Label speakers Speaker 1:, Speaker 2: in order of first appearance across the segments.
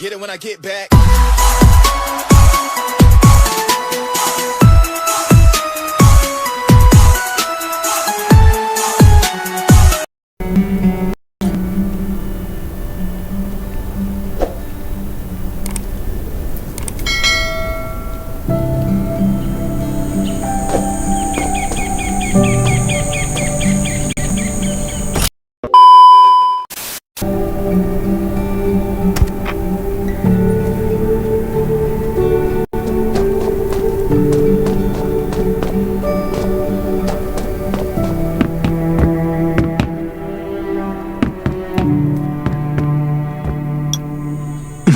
Speaker 1: Get it when I get back.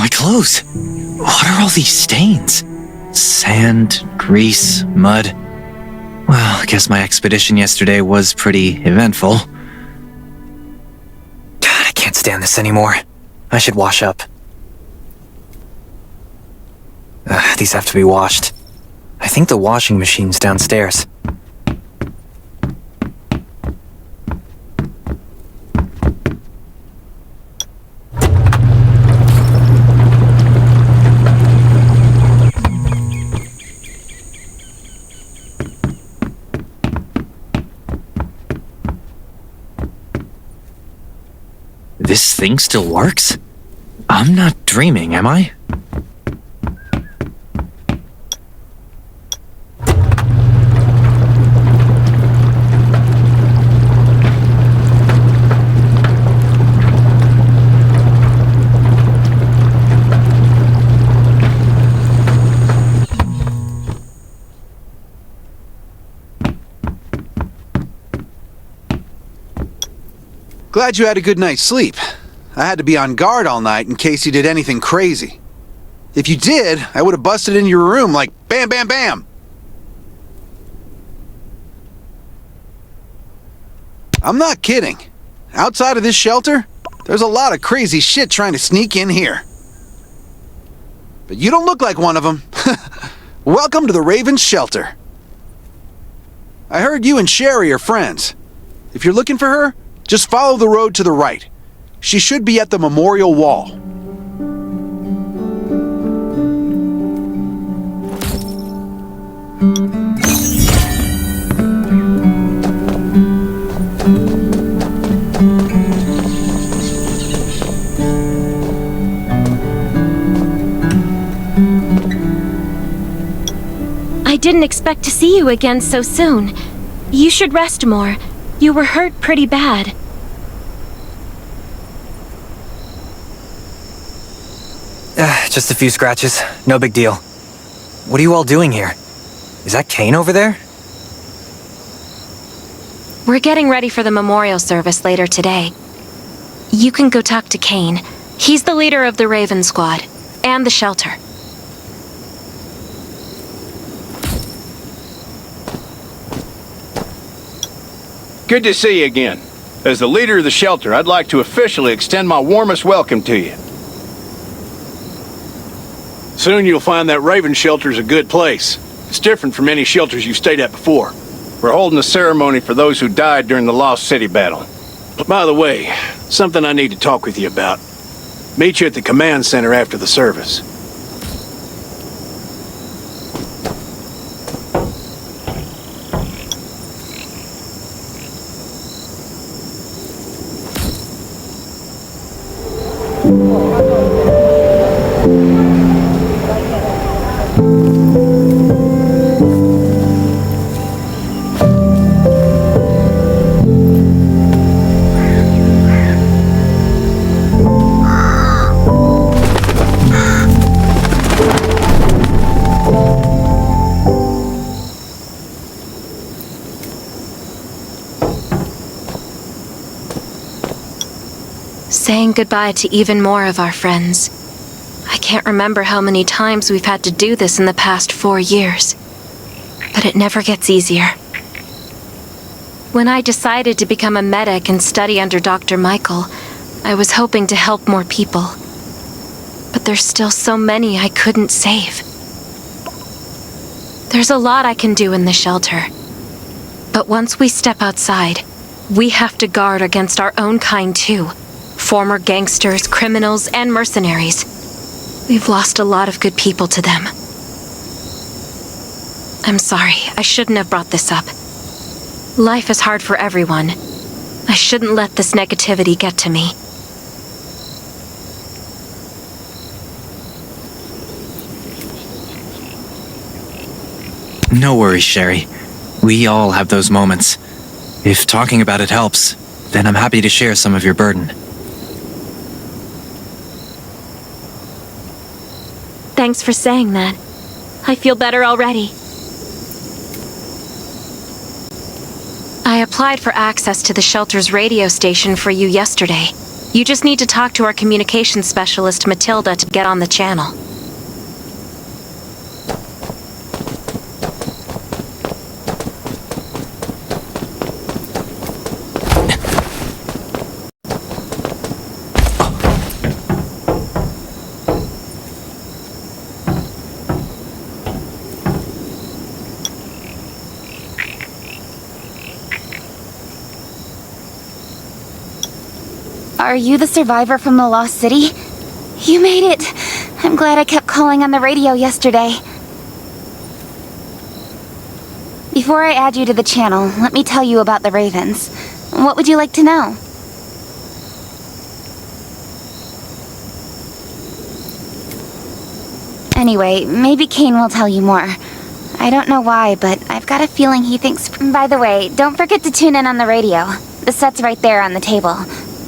Speaker 2: Clothes. What are all these stains? Sand, grease, mud. Well, I guess my expedition yesterday was pretty eventful. God, I can't stand this anymore. I should wash up. These have to be washed. I think the washing machine's downstairs. This thing still works? I'm not dreaming, am I?
Speaker 3: Glad you had a good night's sleep. I had to be on guard all night in case you did anything crazy. If you did, I would have busted in your room like bam, bam, bam. I'm not kidding. Outside of this shelter, there's a lot of crazy shit trying to sneak in here. But you don't look like one of them. Welcome to the Raven's shelter. I heard you and Sherry are friends. If you're looking for her, just follow the road to the right. She should be at the memorial wall.
Speaker 4: I didn't expect to see you again so soon. You should rest more. You were hurt pretty bad.
Speaker 2: Just a few scratches. No big deal. What are you all doing here? Is that Kane over there?
Speaker 4: We're getting ready for the memorial service later today. You can go talk to Kane. He's the leader of the Raven Squad and the shelter.
Speaker 5: Good to see you again. As the leader of the shelter, I'd like to officially extend my warmest welcome to you. Soon you'll find that Raven shelter's a good place. It's different from any shelters you've stayed at before. We're holding a ceremony for those who died during the Lost City battle. By the way, something I need to talk with you about. Meet you at the command center after the service.
Speaker 4: Saying goodbye to even more of our friends. I can't remember how many times we've had to do this in the past 4 years. But it never gets easier. When I decided to become a medic and study under Dr. Michael, I was hoping to help more people. But there's still so many I couldn't save. There's a lot I can do in the shelter. But once we step outside, we have to guard against our own kind too. Former gangsters, criminals, and mercenaries. We've lost a lot of good people to them. I'm sorry, I shouldn't have brought this up. Life is hard for everyone. I shouldn't let this negativity get to me.
Speaker 2: No worries, Sherry. We all have those moments. If talking about it helps, then I'm happy to share some of your burden.
Speaker 4: Thanks for saying that. I feel better already. I applied for access to the shelter's radio station for you yesterday. You just need to talk to our communications specialist, Matilda, to get on the channel.
Speaker 1: Are you the survivor from the Lost City? You made it! I'm glad I kept calling on the radio yesterday. Before I add you to the channel, let me tell you about the Ravens. What would you like to know? Anyway, maybe Kane will tell you more. I don't know why, but I've got a feeling he thinks... By the way, don't forget to tune in on the radio. The set's right there on the table.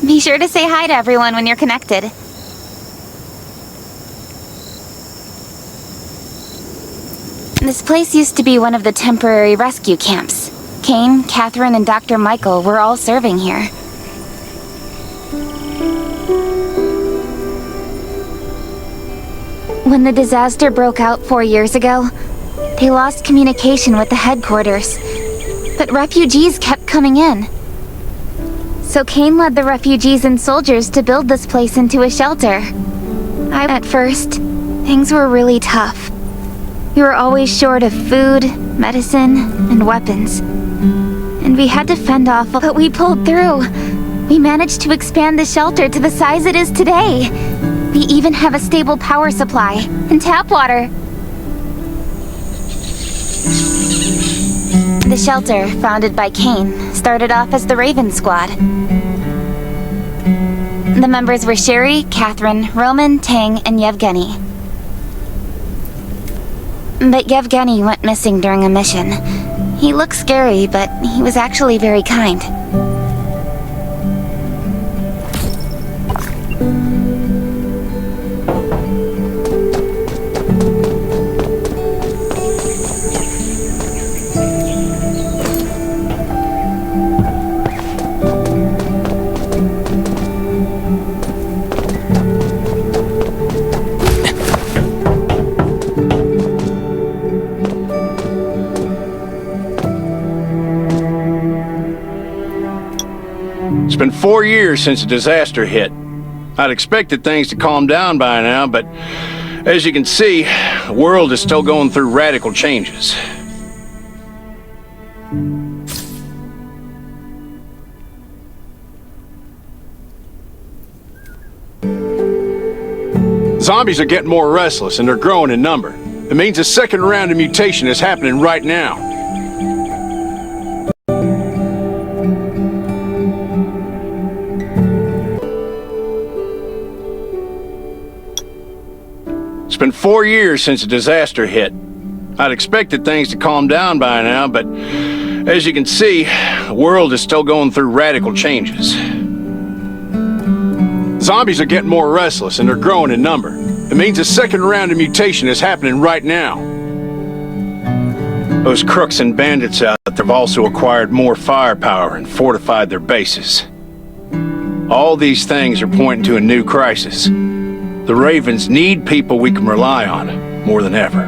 Speaker 1: Be sure to say hi to everyone when you're connected. This place used to be one of the temporary rescue camps. Kane, Catherine, and Dr. Michael were all serving here. When the disaster broke out 4 years ago, they lost communication with the headquarters. But refugees kept coming in. So Kane led the refugees and soldiers to build this place into a shelter. At first, things were really tough. We were always short of food, medicine, and weapons. And we had to fend off, but we pulled through. We managed to expand the shelter to the size it is today. We even have a stable power supply and tap water. The shelter, founded by Kane, started off as the Raven Squad. The members were Sherry, Catherine, Roman, Tang, and Yevgeny. But Yevgeny went missing during a mission. He looked scary, but he was actually very kind.
Speaker 5: It's been 4 years since the disaster hit. I'd expected things to calm down by now, but as you can see, the world is still going through radical changes. Zombies are getting more restless and they're growing in number. It means a second round of mutation is happening right now. It's been 4 years since the disaster hit. I'd expected things to calm down by now, but as you can see, the world is still going through radical changes. Zombies are getting more restless and they're growing in number. It means a second round of mutation is happening right now. Those crooks and bandits out there have also acquired more firepower and fortified their bases. All these things are pointing to a new crisis. The Ravens need people we can rely on more than ever.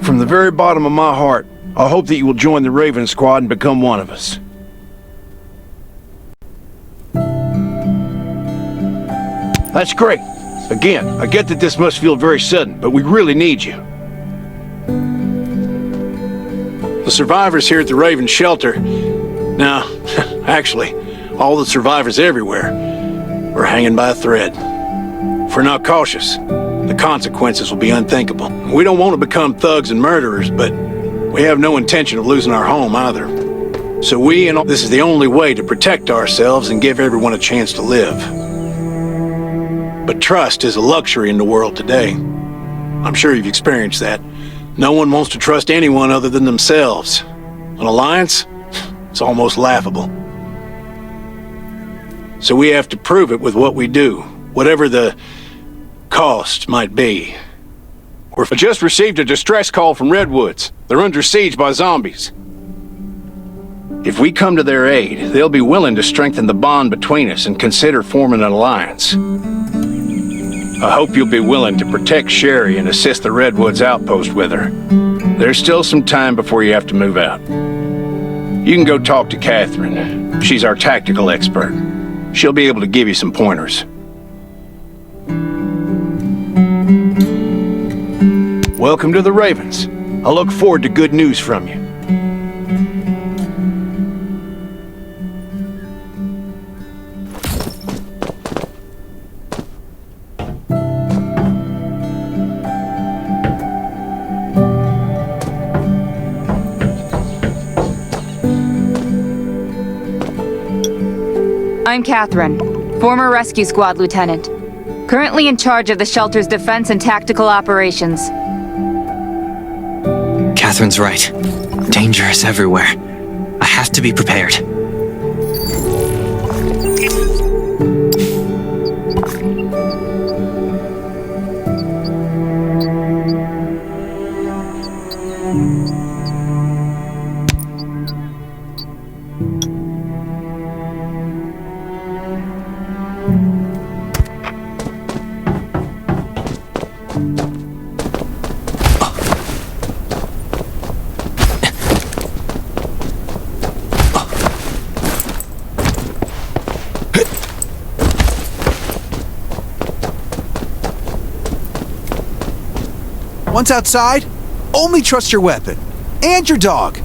Speaker 6: From the very bottom of my heart, I hope that you will join the Raven Squad and become one of us. That's great. Again, I get that this must feel very sudden, but we really need you.
Speaker 5: The survivors here at the Raven Shelter, no, actually, all the survivors everywhere, are hanging by a thread. If we're not cautious, the consequences will be unthinkable. We don't want to become thugs and murderers, but we have no intention of losing our home either. So this is the only way to protect ourselves and give everyone a chance to live. But trust is a luxury in the world today. I'm sure you've experienced that. No one wants to trust anyone other than themselves. An alliance? It's almost laughable. So we have to prove it with what we do, whatever the cost might be. We just received a distress call from Redwoods. They're under siege by zombies. If we come to their aid, they'll be willing to strengthen the bond between us and consider forming an alliance. I hope you'll be willing to protect Sherry and assist the Redwoods outpost with her. There's still some time before you have to move out. You can go talk to Catherine. She's our tactical expert. She'll be able to give you some pointers. Welcome to the Ravens. I look forward to good news from you.
Speaker 7: I'm Catherine, former rescue squad lieutenant. Currently in charge of the shelter's defense and tactical operations.
Speaker 2: Catherine's right. Danger is everywhere. I have to be prepared.
Speaker 3: Once outside, only trust your weapon and your dog.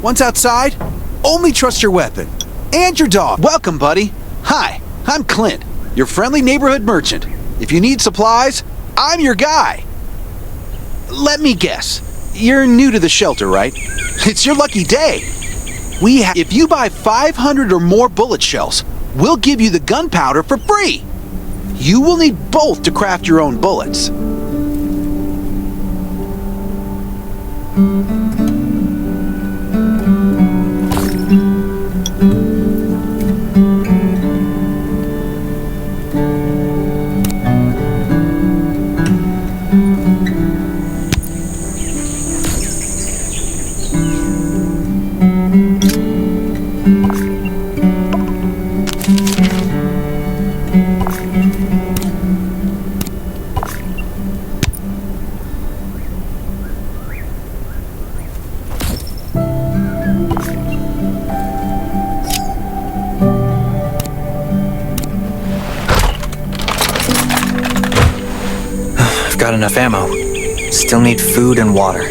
Speaker 3: Once outside, only trust your weapon and your dog. Welcome, buddy. Hi, I'm Clint, your friendly neighborhood merchant. If you need supplies, I'm your guy. Let me guess, you're new to the shelter, right? It's your lucky day. If you buy 500 or more bullet shells, we'll give you the gunpowder for free. You will need both to craft your own bullets.
Speaker 2: Got enough ammo. Still need food and water.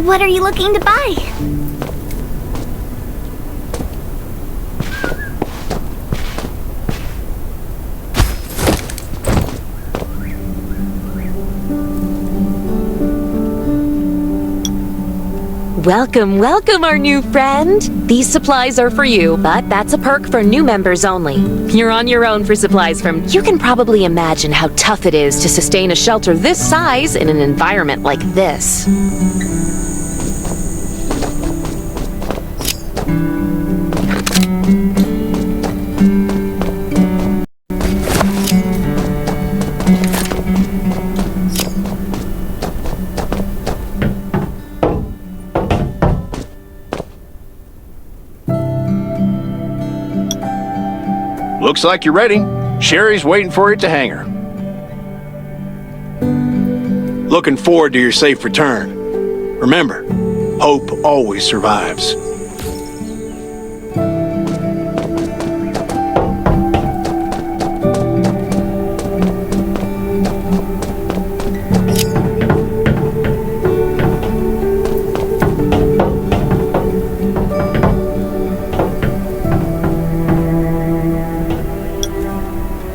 Speaker 8: What are you looking to buy? Welcome, welcome, our new friend. These supplies are for you, but that's a perk for new members only. You're on your own for supplies from... You can probably imagine how tough it is to sustain a shelter this size in an environment like this.
Speaker 5: Looks like you're ready. Sherry's waiting for you at the hangar. Looking forward to your safe return. Remember, hope always survives.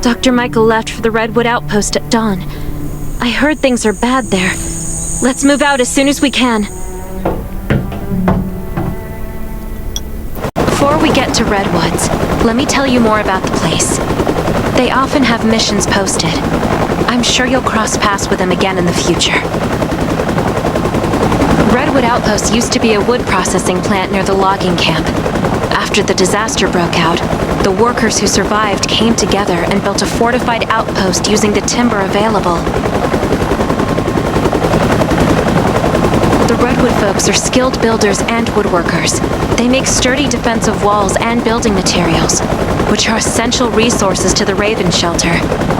Speaker 4: Dr. Michael left for the Redwood Outpost at dawn. I heard things are bad there. Let's move out as soon as we can. Before we get to Redwoods, let me tell you more about the place. They often have missions posted. I'm sure you'll cross paths with them again in the future. Redwood Outpost used to be a wood processing plant near the logging camp. After the disaster broke out, the workers who survived came together and built a fortified outpost using the timber available. The Redwood folks are skilled builders and woodworkers. They make sturdy defensive walls and building materials, which are essential resources to the Raven Shelter,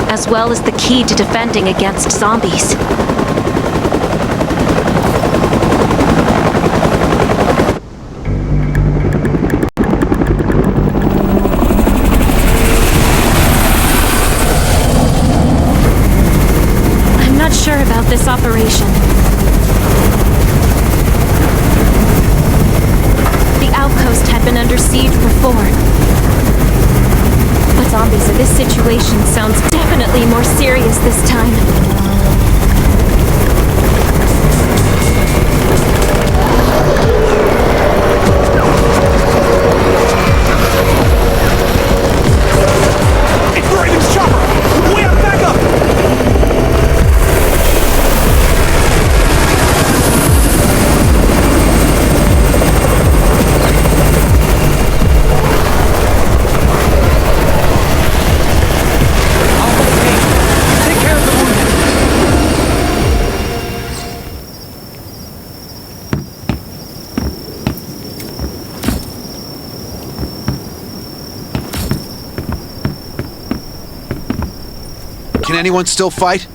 Speaker 4: as well as the key to defending against zombies. Sure about this operation. The outpost had been under siege before. But zombies in this situation sounds definitely more serious this time.
Speaker 9: It's Raven's chopper! We have backup!
Speaker 3: Can anyone still fight?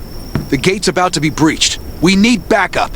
Speaker 3: The gate's about to be breached. We need backup.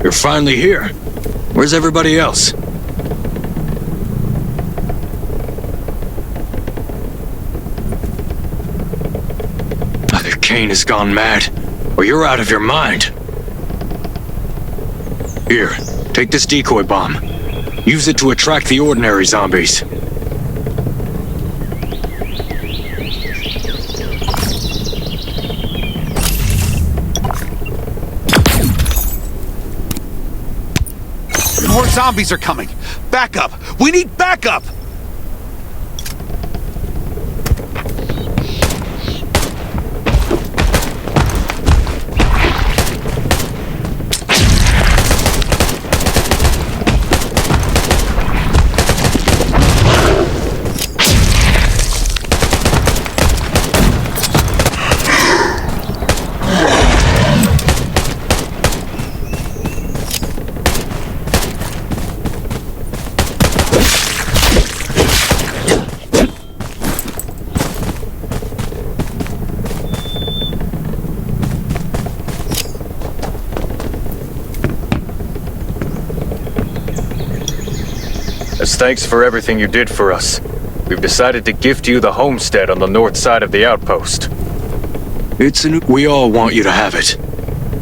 Speaker 10: You're finally here. Where's everybody else? Either Kane has gone mad, or you're out of your mind. Here, take this decoy bomb. Use it to attract the ordinary zombies.
Speaker 3: More zombies are coming. Backup. We need backup.
Speaker 10: As thanks for everything you did for us, we've decided to gift you the homestead on the north side of the outpost. We all want you to have it.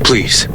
Speaker 10: Please,